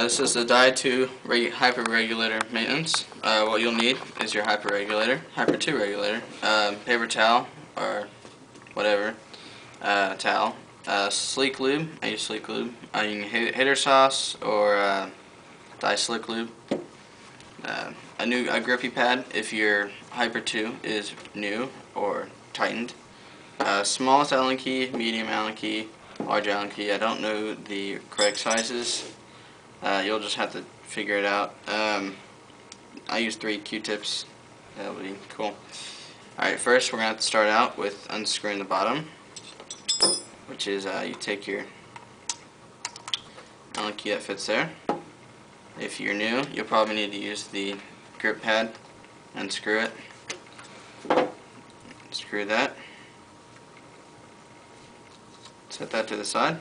This is the Dial 2 hyperregulator maintenance. What you'll need is your hyperregulator, Hyper 2 regulator, paper towel or whatever towel, sleek lube. I use sleek lube. You can hater sauce or dye slick lube. A grippy pad if your Hyper 2 is new or tightened. Smallest Allen key, medium Allen key, large Allen key. I don't know the correct sizes. You'll just have to figure it out. I use 3 Q-tips. That'll be cool. Alright, first we're going to have to start out with unscrewing the bottom, which is you take your Allen key that fits there. If you're new, you'll probably need to use the grip pad and screw it. Screw that. Set that to the side.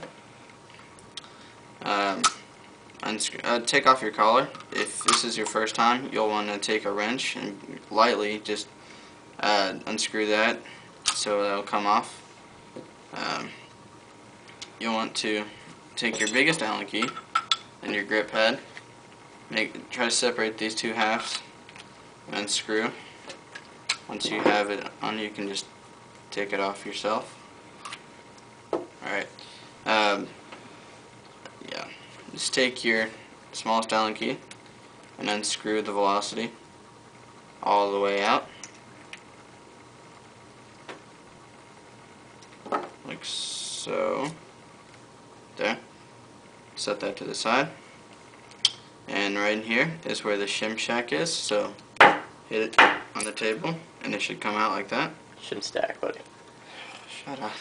Take off your collar. If this is your first time, you'll want to take a wrench and lightly just unscrew that so that'll come off. You'll want to take your biggest Allen key and your grip pad. Try to separate these two halves and unscrew. Once you have it on, you can just take it off yourself. Alright. Yeah. Just take your smallest Allen key and unscrew the velocity all the way out. Like so. There. Set that to the side. And right in here is where the shim shack is, so hit it on the table and it should come out like that. Shim stack, buddy. Shut up.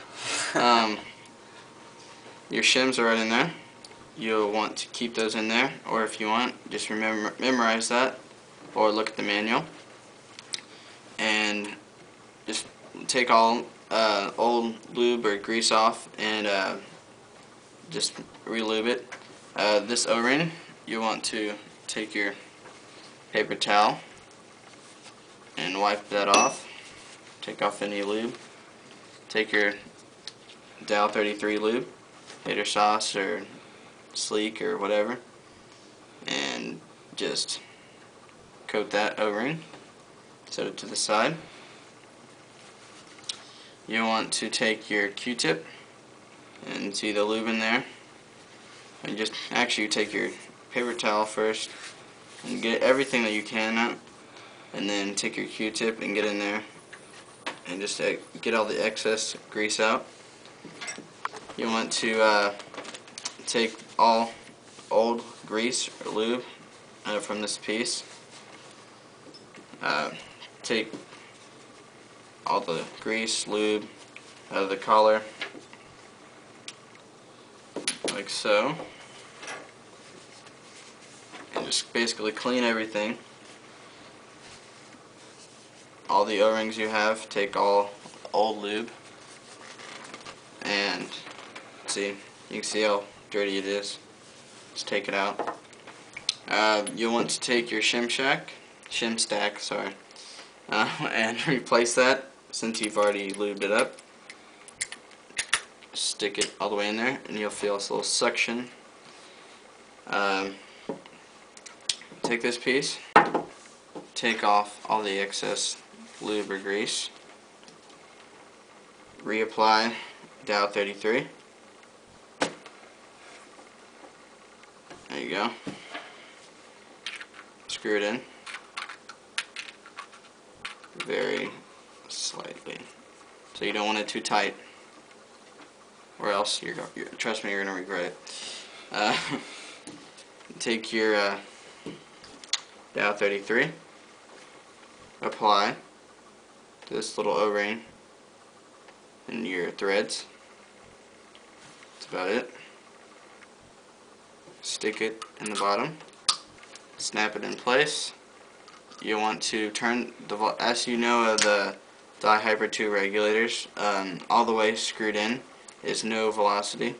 Your shims are right in there. You'll want to keep those in there, or if you want, just memorize that or look at the manual. And just take all old lube or grease off and just re-lube it. This O-ring, you want to take your paper towel and wipe that off. Take off any lube. Take your Dial 33 lube, hater sauce or sleek or whatever, and just coat that O-ring. Set it to the side. You want to take your Q-tip and see the lube in there, and just actually take your paper towel first and get everything that you can out, and then take your Q-tip and get in there and just get all the excess grease out. You want to take all old grease or lube from this piece. Take all the grease, lube out of the collar, like so, and just basically clean everything. All the O-rings you have, take all old lube, and see, you can see how dirty it is. Just take it out. You'll want to take your shim stack, sorry, and replace that since you've already lubed it up. Stick it all the way in there, and you'll feel this little suction. Take this piece, take off all the excess lube or grease, reapply Dial 33. There you go. Screw it in very slightly, so you don't want it too tight, or else trust me, you're gonna regret it. Take your Dial 33, apply to this little O-ring and your threads. That's about it. Stick it in the bottom, snap it in place. You want to turn as you know, the Hyper 2 regulators, all the way screwed in is no velocity,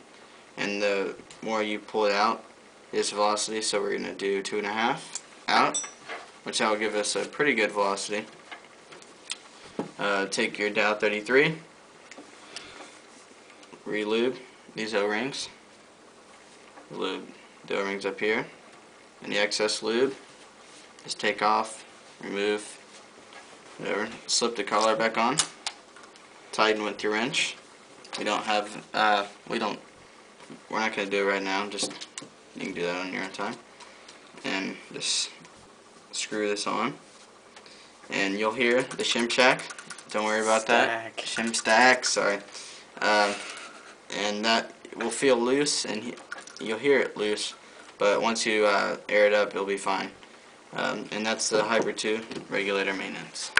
and the more you pull it out is velocity, so we're going to do 2.5 out, which will give us a pretty good velocity. Take your Dial 33, re-lube these O-rings, lube the O-rings up here, any excess lube. Just take off, remove, whatever. Slip the collar back on. Tighten with your wrench. We're not going to do it right now. Just you can do that on your own time. And just screw this on. And you'll hear the shim shack. Don't worry about that. Shim stack, sorry. And that will feel loose, and you'll hear it loose. But once you air it up, it'll be fine. And that's the Hybrid 2 regulator maintenance.